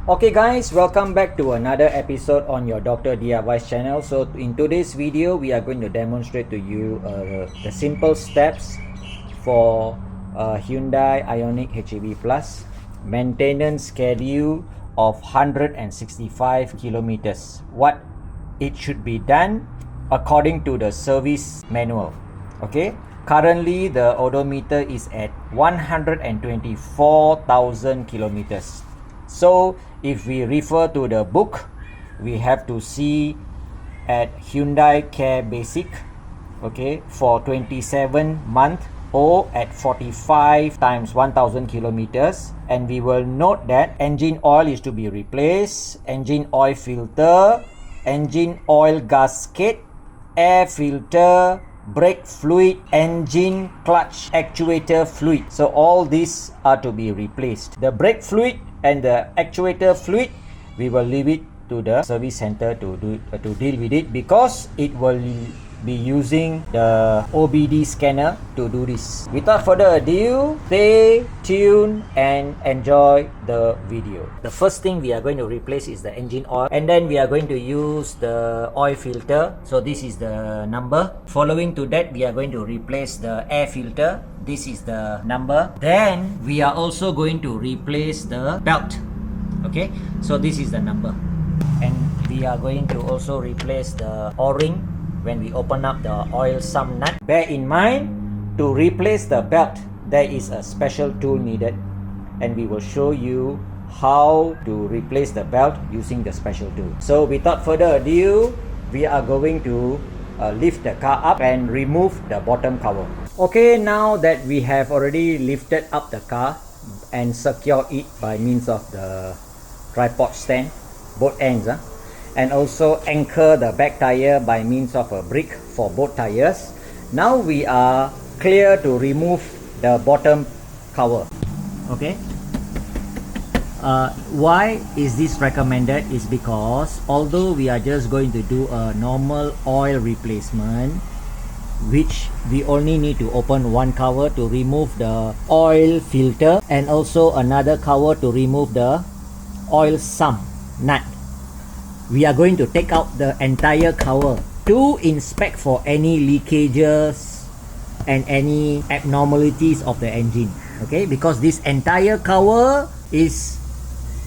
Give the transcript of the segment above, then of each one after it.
Okay guys, welcome back to another episode on your Dr. DIY channel. So in today's video, we are going to demonstrate to you the simple steps for Hyundai Ioniq Hybrid Plus maintenance schedule of 165 kilometers. What it should be done according to the service manual. Okay, currently the odometer is at 124,000 kilometers. So if we refer to the book, we have to see at Hyundai Care Basic, okay, for 27 month or at 45 times 1000 kilometers, and we will note that engine oil is to be replaced, engine oil filter, engine oil gasket, air filter, brake fluid, engine clutch actuator fluid. So all these are to be replaced. The brake fluid and the actuator fluid, we will leave it to the service center to deal with it, because it will be using the OBD scanner to do this. Without further ado, stay tuned and enjoy the video. The first thing we are going to replace is the engine oil, and then we are going to use the oil filter. So this is the number. Following to that, we are going to replace the air filter. This is the number. Then we are also going to replace the belt. Okay, so this is the number. And we are going to also replace the O-ring when we open up the oil sump nut. Bear in mind, to replace the belt, there is a special tool needed, and we will show you how to replace the belt using the special tool. So without further ado, we are going to lift the car up and remove the bottom cover. Okay, now that we have already lifted up the car and secured it by means of the tripod stand, both ends, and also anchor the back tire by means of a brick for both tires. Now we are clear to remove the bottom cover. Okay, why is this recommended is because although we are just going to do a normal oil replacement, which we only need to open one cover to remove the oil filter and also another cover to remove the oil sump nut, we are going to take out the entire cover to inspect for any leakages and any abnormalities of the engine. Okay, because this entire cover is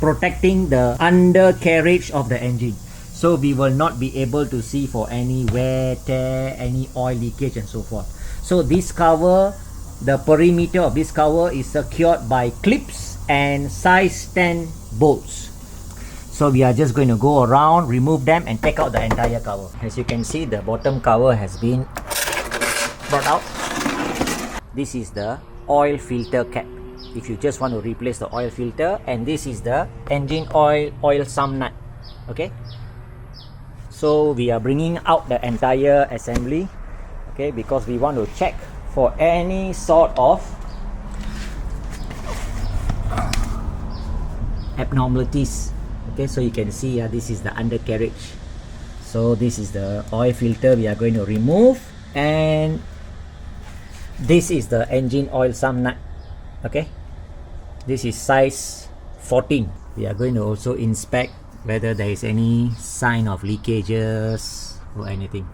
protecting the undercarriage of the engine, so we will not be able to see for any wear, tear, any oil leakage and so forth. So this cover, the perimeter of this cover is secured by clips and size 10 bolts. So we are just going to go around, remove them and take out the entire cover. As you can see, the bottom cover has been brought out. This is the oil filter cap, if you just want to replace the oil filter, and this is the engine oil sump nut. Okay, so we are bringing out the entire assembly, okay, because we want to check for any sort of abnormalities. Okay, so you can see this is the undercarriage. So this is the oil filter we are going to remove, and this is the engine oil sump nut. Okay, this is size 14. We are going to also inspect whether there is any sign of leakages or anything.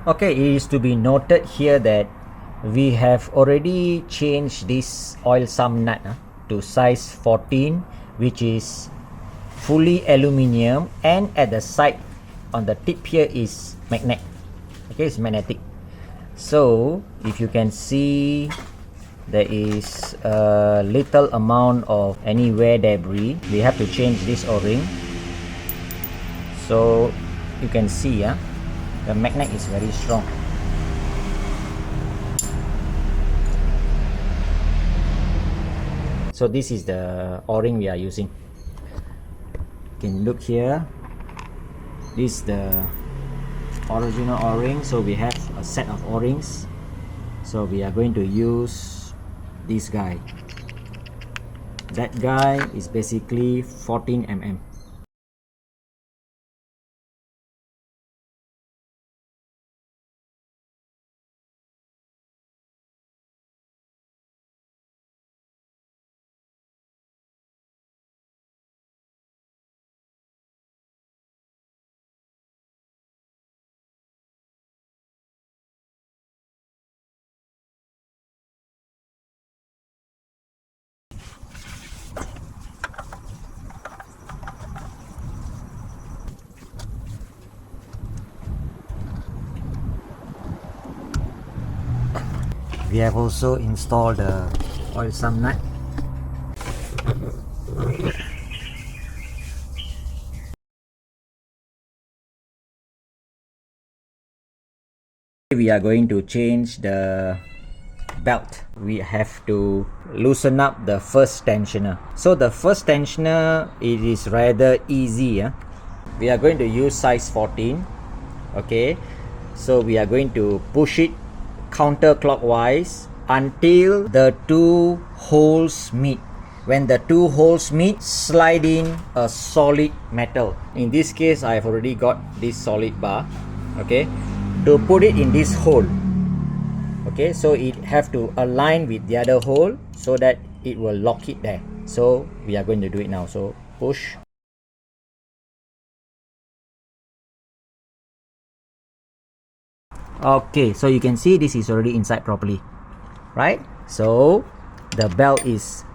Okay, it is to be noted here that we have already changed this oil sump nut to size 14, which is fully aluminium, and at the side on the tip here is magnet. Okay, it's magnetic. So if you can see, there is a little amount of any wear debris. We have to change this O-ring. So you can see the magnet is very strong. So this is the o-ring we are using. You can look here. This is the original o-ring. So we have a set of o-rings. So we are going to use this guy. That guy is basically 14 mm. We have also installed the oil sump nut. We are going to change the belt. We have to loosen up the first tensioner. So the first tensioner, it is rather easy. We are going to use size 14. Okay, so we are going to push it counterclockwise until the two holes meet. When the two holes meet, slide in a solid metal. In this case, I have already got this solid bar. Okay, to put it in this hole. Okay, so it have to align with the other hole so that it will lock it there. So we are going to do it now. So push. Okay, so you can see this is already inside properly, right? So the belt is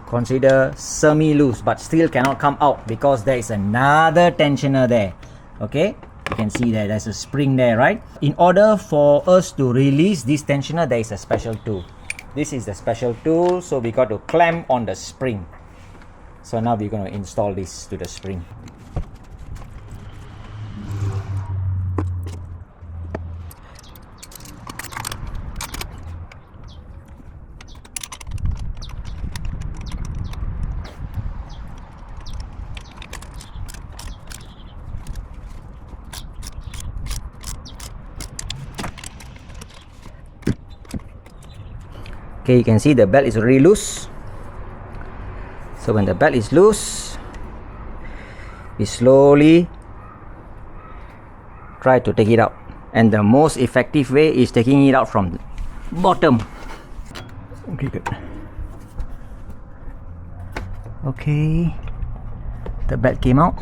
considered semi-loose, but still cannot come out because there is another tensioner there. Okay, you can see that there's a spring there, right? In order for us to release this tensioner, there is a special tool. This is the special tool, so we got to clamp on the spring. So now we're going to install this to the spring. Okay, you can see the belt is already loose. So when the belt is loose, we slowly try to take it out. And the most effective way is taking it out from the bottom. Okay, good. Okay, the belt came out.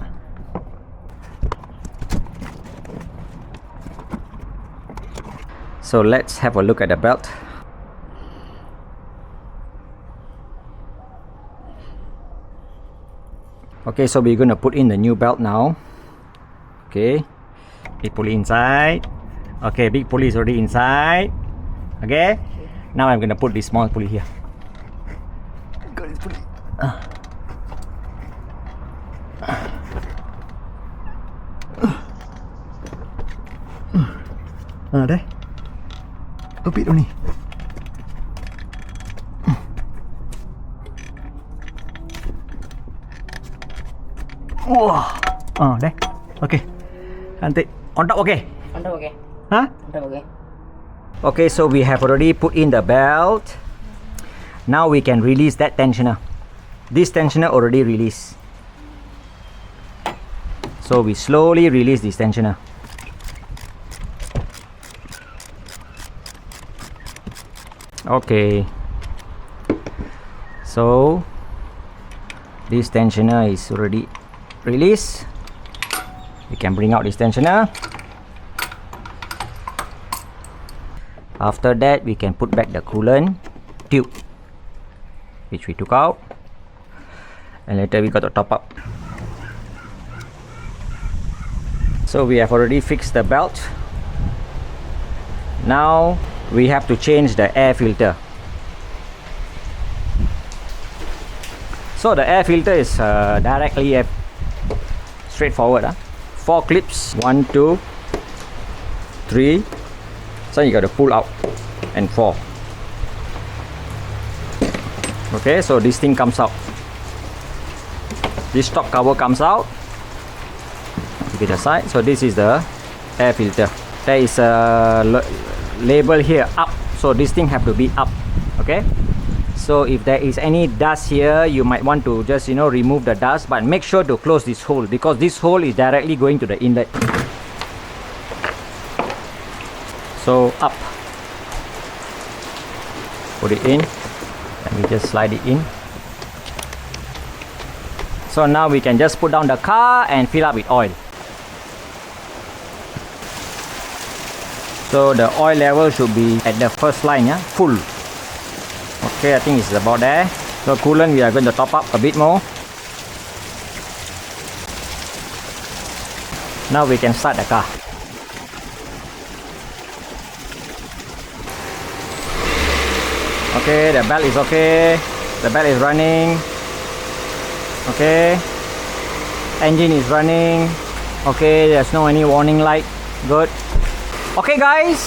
So let's have a look at the belt. Okay, so we're going to put in the new belt now. Okay, big pulley inside. Okay, big pulley is already inside. Okay, now I'm going to put this small pulley here. Got this pulley. There. A bit only. Wah, there. Okay. Cantik. On top okay? On top okay. Huh? On top okay. Okay, so we have already put in the belt. Now we can release that tensioner. This tensioner already released. So we slowly release this tensioner. Okay. So this tensioner is already released. We can bring out this tensioner. After that, we can put back the coolant tube, which we took out, and later we got to top up. So we have already fixed the belt. Now we have to change the air filter. So the air filter is directly straightforward. 4 clips, 1, 2, 3. So you got to pull out and 4. Okay, so this thing comes out. This top cover comes out. Keep it aside. So this is the air filter. There is a label here, up. So this thing have to be up. Okay. So if there is any dust here, you might want to just remove the dust, but make sure to close this hole because this hole is directly going to the inlet. So up. Put it in. Let me just slide it in. So now we can just put down the car and fill up with oil. So the oil level should be at the first line, yeah, full. Okay, I think it's about there. So coolant, we are going to top up a bit more. Now we can start the car. Okay, the belt is okay. The belt is running. Okay. Engine is running. Okay, there's no any warning light. Good. Okay guys,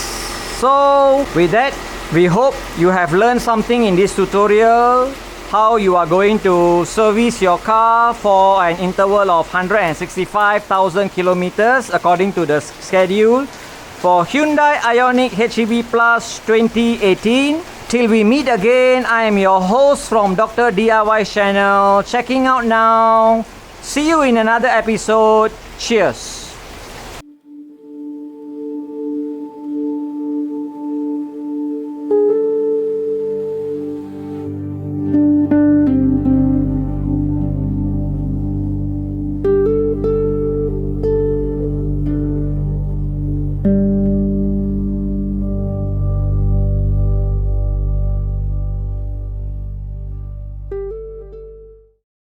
so with that, we hope you have learned something in this tutorial, how you are going to service your car for an interval of 165,000 kilometers according to the schedule for Hyundai Ioniq Hybrid Plus 2018. Till we meet again, I am your host from Dr. DIY channel, checking out now. See you in another episode. Cheers.